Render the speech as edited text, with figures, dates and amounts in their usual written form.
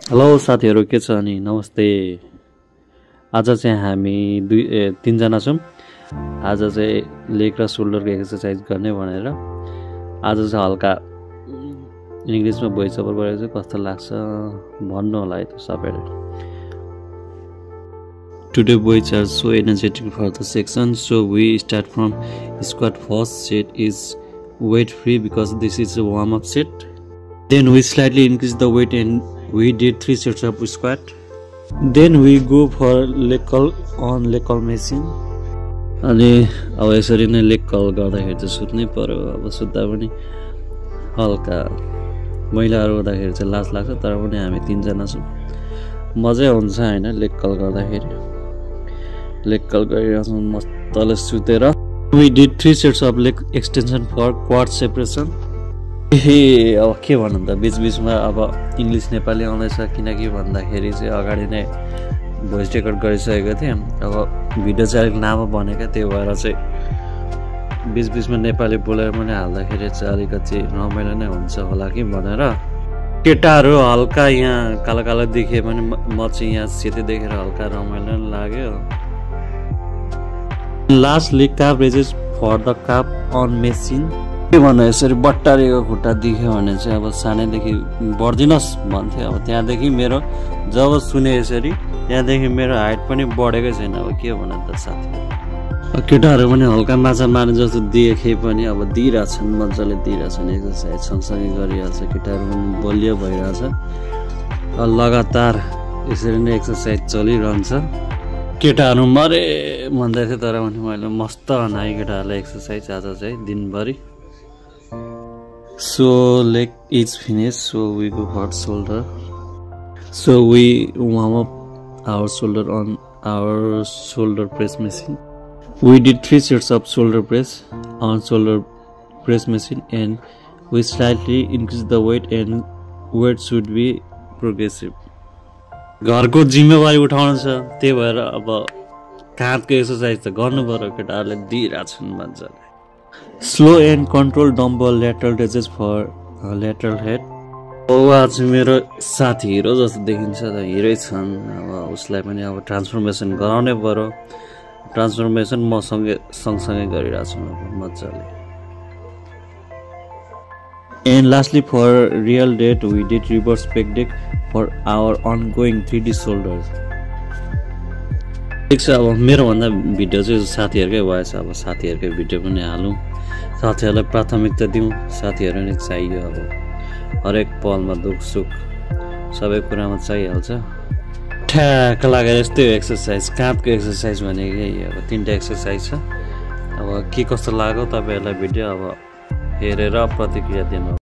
Hello साथीहरु के छ अनि नमस्ते। आज चाहिँ हामी तीन जना छौं। आज चाहिँ लेग र शोल्डरको एक्सरसाइज गर्ने भनेर आज चाहिँ हल्का इंग्लिशमा भोइस ओभर गरेको चाहिँ कस्तो लाग्छ भन्नु होला है त सबैले। Today boys are so energetic for the section, so we start from squat. First set is weight free because this is a warm up set. Then we slightly increase the weight and we did 3 sets of squat. Then we go for leg curl on leg curl machine. अनि अब यसरी नै leg curl गर्दाखेरि चाहिँ सुत्नै पर्यो। अब सुत्दा पनि हल्का महिलाहरु गर्दाखेरि चाहिँ लाज लाग्छ, तर पनि हामी तीन जना छौं, मजै हुन्छ हैन लेग कर्ल गर्दाखेरि। लेग कर्ल गरिरहेछौं मस्तले सुतेर। We did 3 sets of leg extension for quad separation. अब के भन्नु त बीच बीचमा अब इंग्लिश नेपाली आउँदैछ किनकि भन्दाखेरि चाहिँ अगाडि नै भोइस रेकर्ड गरिसकेको थिएँ। अब भिडियो चाहिँ अलिक लामो बनेको त्यही भएर चाहिँ बीच बीचमा नेपाली बोलेर पनि हाल्दाखेरि चाहिँ अलिकति रमाइलो नै हुन्छ होला कि भनेर। केटाहरु हल्का यहाँ काला काला देखिए पनि म चाहिँ यहाँ सेतो देखेर हल्का रमाइलो लाग्यो। Lastly, calf raises for the calf on machine. के भन्नु यसरी बट्टारेको खुट्टा देख्यो भने चाहिँ अब सानैदेखि बढ्दिनस् भन्थे। अब त्यहाँदेखि मेरो जब सुने यसरी त्यहाँदेखि मेरो हाइट पनि बढेकै छैन। अब के भन्नु त साथी, केटाहरु पनि हल्का माछा मार्ने जस्तो देखे पनि अब दिइराछन्, मज्जाले दिइराछन् एक्सरसाइज सँगसँगै गरिहाल्छ। केटाहरु पनि बलियो भइराछ। लगातार यसरी नै एक्सरसाइज चलिरहन्छ। केटाहरु मरे भन्दै थियो तर पनि मैले मस्त हनाए केटाहरुलाई एक्सरसाइज आज चाहिँ दिनभरि। So leg is finished, so we go for shoulder. So we warm up our shoulder on our shoulder press machine. We did 3 sets of shoulder press on shoulder press machine and we slightly increase the weight and weight should be progressive. घरको जिम्मेवारी उठाउनु छ त्यही भएर अब काँधको exercise त गर्नु पर्यो। केटाहरुले दिइराछन् मज्जाले। Slow and control dumbbell lateral raises for lateral head. आज मेरो साथी हिरो जस्तो देखिन्छ त हिरै छन्। अब उसलाई पनि अब ट्रान्सफर्मेसन गराउनै पर्यो। ट्रान्सफर्मेसन म सँगसँगै गरिरहेछु मज्जाले। And lastly for real date we did reverse pec deck for our ongoing 3D shoulders. ठीक छ, अब मेरो भन्दा भिडियो चाहिँ साथीहरुकै भएछ। अब साथीहरुकै भिडियो पनि हालौं, साथीहरुलाई प्राथमिकता दिउँ। साथीहरु नै चाहियो। अब हरेक पलमा दुख सुख सबै कुरामा चाहिहाल्छ। ठ्याक लागेर यस्तै एक्सरसाइज काँधको एक्सरसाइज भनेकै अब 3टा एक्सरसाइज छ। अब के कस्तो लाग्यो तपाईहरुलाई भिडियो अब हेरेर प्रतिक्रिया दिनु।